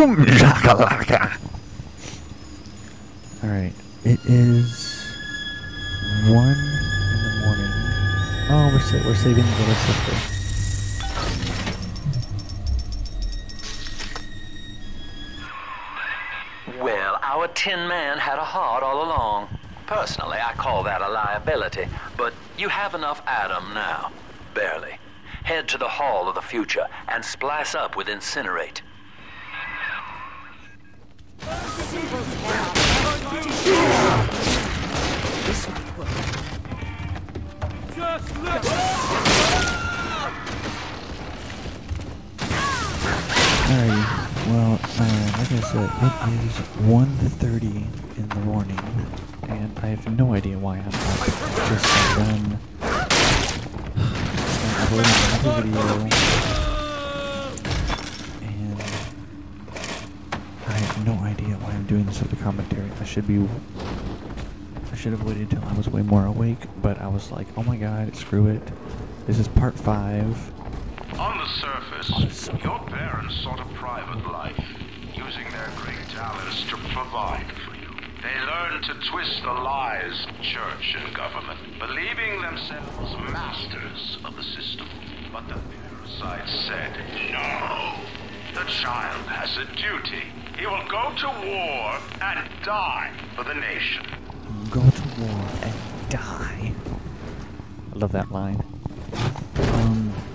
Boom shakalaka. Alright, it is 1 in the morning. Oh, we're saving the little sister. Well, our Tin Man had a heart all along. Personally, I call that a liability, but you have enough Adam now. Barely. Head to the Hall of the Future and splice up with Incinerate. Alright, well, like I said, it is 1:30 in the morning, and I have no idea why I'm up. Just done uploading another video, and I have no idea why I'm doing this with the commentary. I should have waited until I was way more awake, but I was like, oh my god, screw it. This is part 5. On the surface, your parents sought a private life, using their great talents to provide for you. They learned to twist the lies of church and government, believing themselves masters of the system. But the parasites said, no, the child has a duty. He will go to war and die for the nation. Go to war and die. I love that line.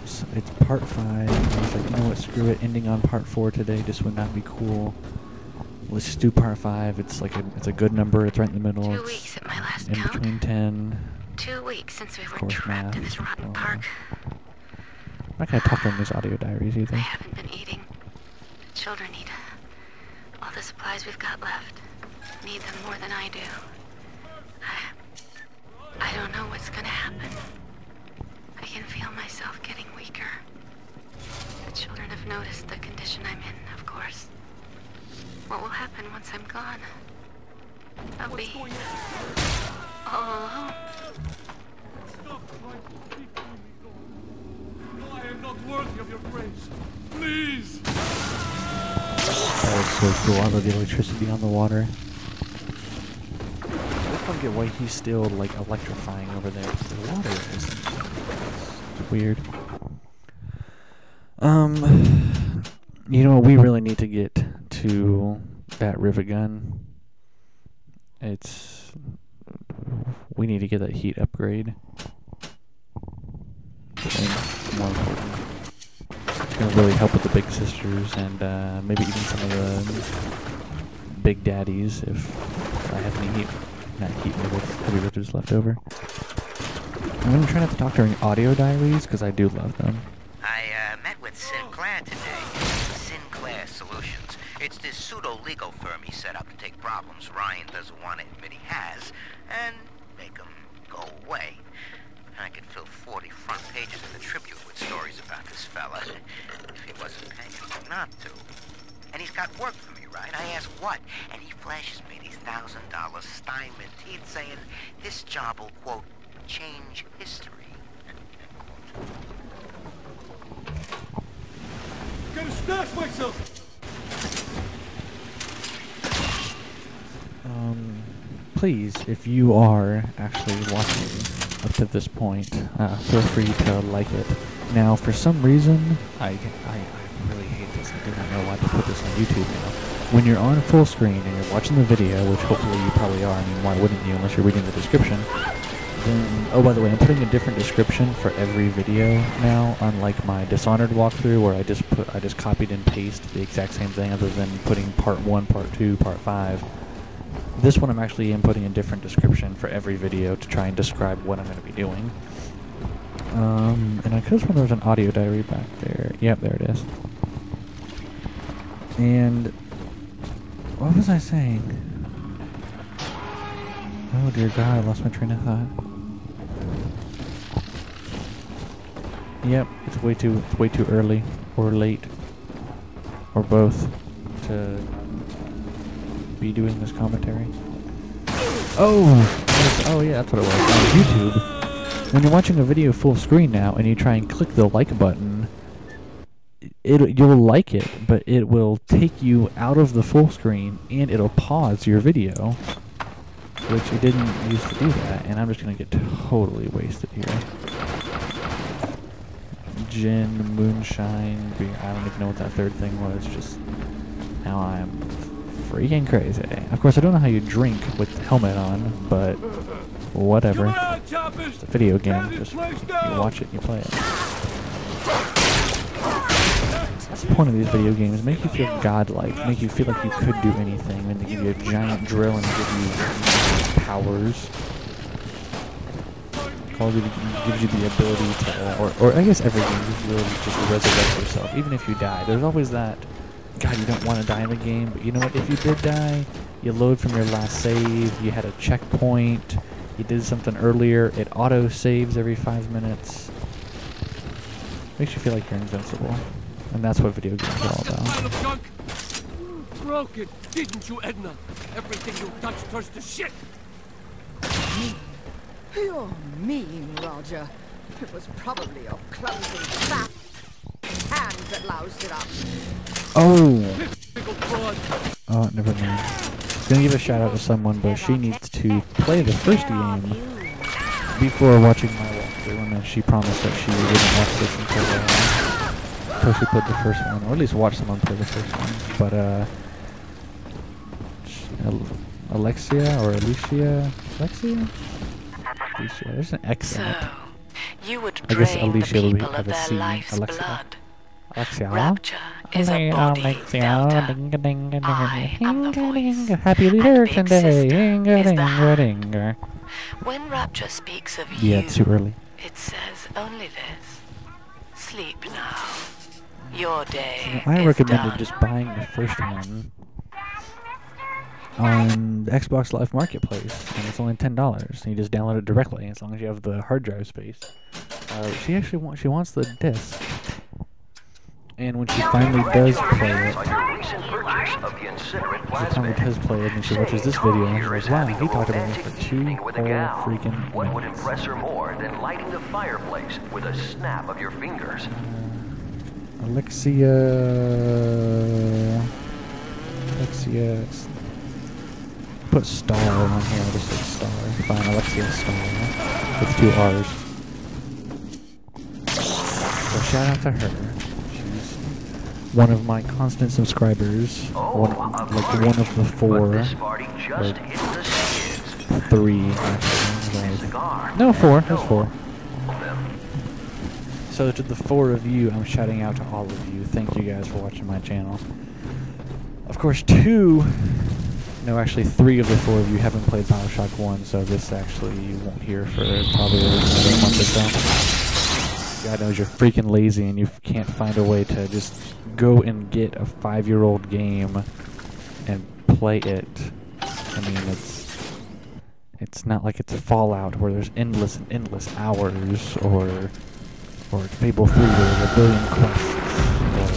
So it's part 5. I was like, you know what, screw it. Ending on part 4 today just would not be cool. Let's just do part 5. It's like it's a good number. It's right in the middle. 2 weeks at my last in count. between 10. 2 weeks since we were course, trapped in math. this rotten park. I'm not gonna talk on these audio diaries either. I haven't been eating. The children need all the supplies we've got left. Need them more than I do. I don't know what's gonna happen. I can feel myself getting weaker. The children have noticed the condition I'm in, of course. What will happen once I'm gone? I'll be all alone. Stop trying to speak to me, God. I am not worthy of your grace. Please! That was so cool. I love the electricity on the water. I don't get why he's still like electrifying over there. The water is weird. You know what? We really need to get to that rivet gun. We need to get that heat upgrade. And more important, it's gonna really help with the big sisters and maybe even some of the big daddies if I have any heat. Not heat rivets, heavy rivets left over. I'm going to try not to talk during audio diaries because I do love them. I met with Sinclair today. Sinclair Solutions. It's this pseudo-legal firm he set up to take problems Ryan doesn't want to admit he has and make them go away. I could fill 40 front pages of the Tribune with stories about this fella if he wasn't paying me not to. And he's got work for me, right? I ask what? And he flashes me these $1,000 Steinman teeth saying this job will, quote, change history. Gotta stash myself! Please, if you are actually watching up to this point, feel free to like it. Now, for some reason, I really hate this. I do not know why to put this on YouTube now. When you're on full screen and you're watching the video, which hopefully you probably are, I mean, why wouldn't you unless you're reading the description? Then, oh, by the way, I'm putting a different description for every video now, unlike my Dishonored walkthrough where I just copied and pasted the exact same thing other than putting part 1, part 2, part 5. This one I'm actually inputting a different description for every video to try and describe what I'm going to be doing. And I could have sworn there was an audio diary back there. Yep, there it is. And what was I saying? Oh dear God, I lost my train of thought. Yep, it's way too early or late or both to be doing this commentary. Oh yeah, that's what it was. On YouTube, when you're watching a video full screen now and you try and click the like button, you'll like it, but it will take you out of the full screen and it'll pause your video, which it didn't used to do that. And I'm just gonna get totally wasted here. Gin, moonshine, beer. I don't even know what that third thing was. Just now I'm freaking crazy. Of course, I don't know how you drink with the helmet on, but whatever. It's a video game. Just you watch it and you play it. That's the point of these video games. Make you feel godlike. Make you feel like you could do anything. And they give you a giant drill and give you powers. Call of Duty gives you the ability to, or I guess every game gives you the ability to just resurrect yourself, even if you die. There's always that, God, you don't want to die in the game, but you know what? If you did die, you load from your last save. You had a checkpoint. You did something earlier. It auto saves every 5 minutes. Makes you feel like you're invincible. And that's what video games are all about. Pile of junk. Broke it, didn't you, Edna? Everything you touch turns to shit. You're mean, Roger. It was probably your clumsy fat hands that loused it up. Oh! Typical fraud. Oh, never mind. I was gonna give a shout out to someone, but she needs to play the first game before watching my walkthrough, and she promised that she wouldn't watch this until she played the first one, or at least watch someone play the first one. But Alexia or Alicia? Alexia? Alicia. There's an X in it. You would I guess drain Alicia the will people have of a their C. life's Alexia. blood. Alexia. Rapture is a body delta. I am the voice, Happy and birthday. Big Sister is the hand. When Rapture speaks of you, Yeah, it's too early. it says only this. Sleep now. Your day I is recommended done. just buying the first one on the Xbox Live Marketplace, and it's only $10. And you just download it directly as long as you have the hard drive space. She actually wants the disc, and when she finally does play it, and she watches this video, and she's like, "Wow, he talked about it for 2 whole freaking What would minutes." impress her more than lighting the fireplace with a snap of your fingers? Alexia. Put star on here. I'll just say star. Fine, Alexia Star with 2 R's. So shout out to her. She's one of my constant subscribers. One of the 4. This party just hit the skids. 3 actually. No, 4. There's 4. So to the 4 of you, I'm shouting out to all of you. Thank you guys for watching my channel. Of course, 2... No, actually 3 of the 4 of you haven't played Bioshock 1, so this actually you won't hear for probably another month or so. God knows you're freaking lazy and you can't find a way to just go and get a 5-year-old game and play it. I mean, it's not like it's Fallout where there's endless and endless hours, or Fable 3 where there's a billion quests, or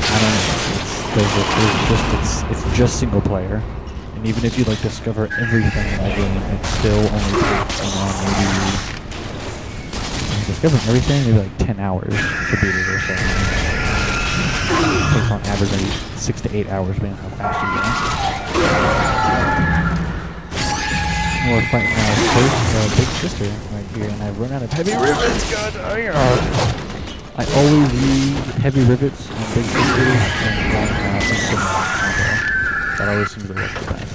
I don't know. It's just single player, and even if you like discover everything in that game, it still only takes maybe discovering everything maybe like 10 hours to beat it or so. It takes on average maybe 6 to 8 hours, depending on how fast you go. We're fighting our first Big Sister right here, and I've run out of heavy rivets. God, I always use heavy rivets on Big Sister and incinerate. That always seems to work the best.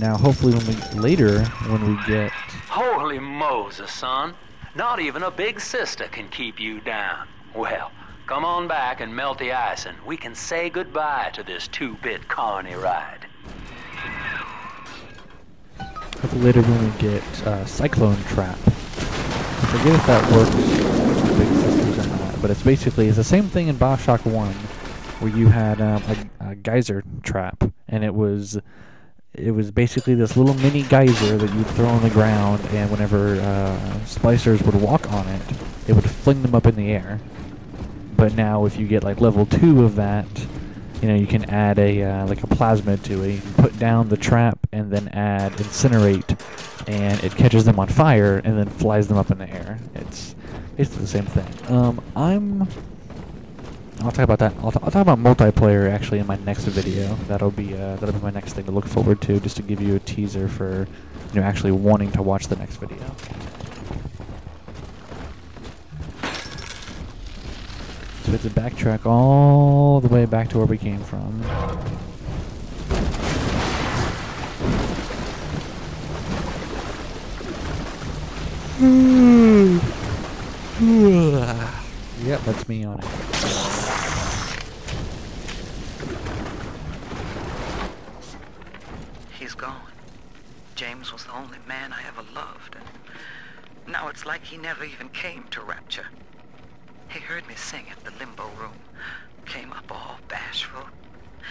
Now, hopefully, when we get... Holy Moses, son. Not even a big sister can keep you down. Well, come on back and melt the ice, and we can say goodbye to this 2-bit colony ride. Hopefully later when we get Cyclone Trap. I forget if that works with Big Sisters or not, but it's the same thing in Bioshock 1, where you had a geyser trap, and it was basically this little mini geyser that you'd throw on the ground, and whenever splicers would walk on it, it would fling them up in the air. But now if you get like level 2 of that, you know, you can add a like a plasmid to it. You can put down the trap and then add incinerate and it catches them on fire and then flies them up in the air. It's basically the same thing. I'll talk about that. I'll talk about multiplayer actually in my next video. That'll be my next thing to look forward to, just to give you a teaser for actually wanting to watch the next video. So we have to backtrack all the way back to where we came from. Yep, that's me on it. He's gone. James was the only man I ever loved, and now it's like he never even came to Rapture. He heard me sing at the limbo room, came up all bashful.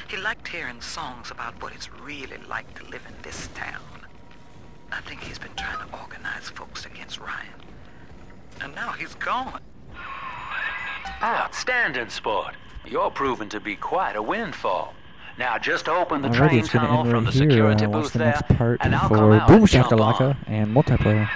He liked hearing songs about what it's really like to live in this town. I think he's been trying to organize folks against Ryan. And now he's gone. Outstanding, sport. You're proving to be quite a windfall. Now just open the Alrighty, train it's going to tunnel end from right the here. security Watch booth the there, next part and I'll for come out Boom and jump Shakalaka on. and multiplayer.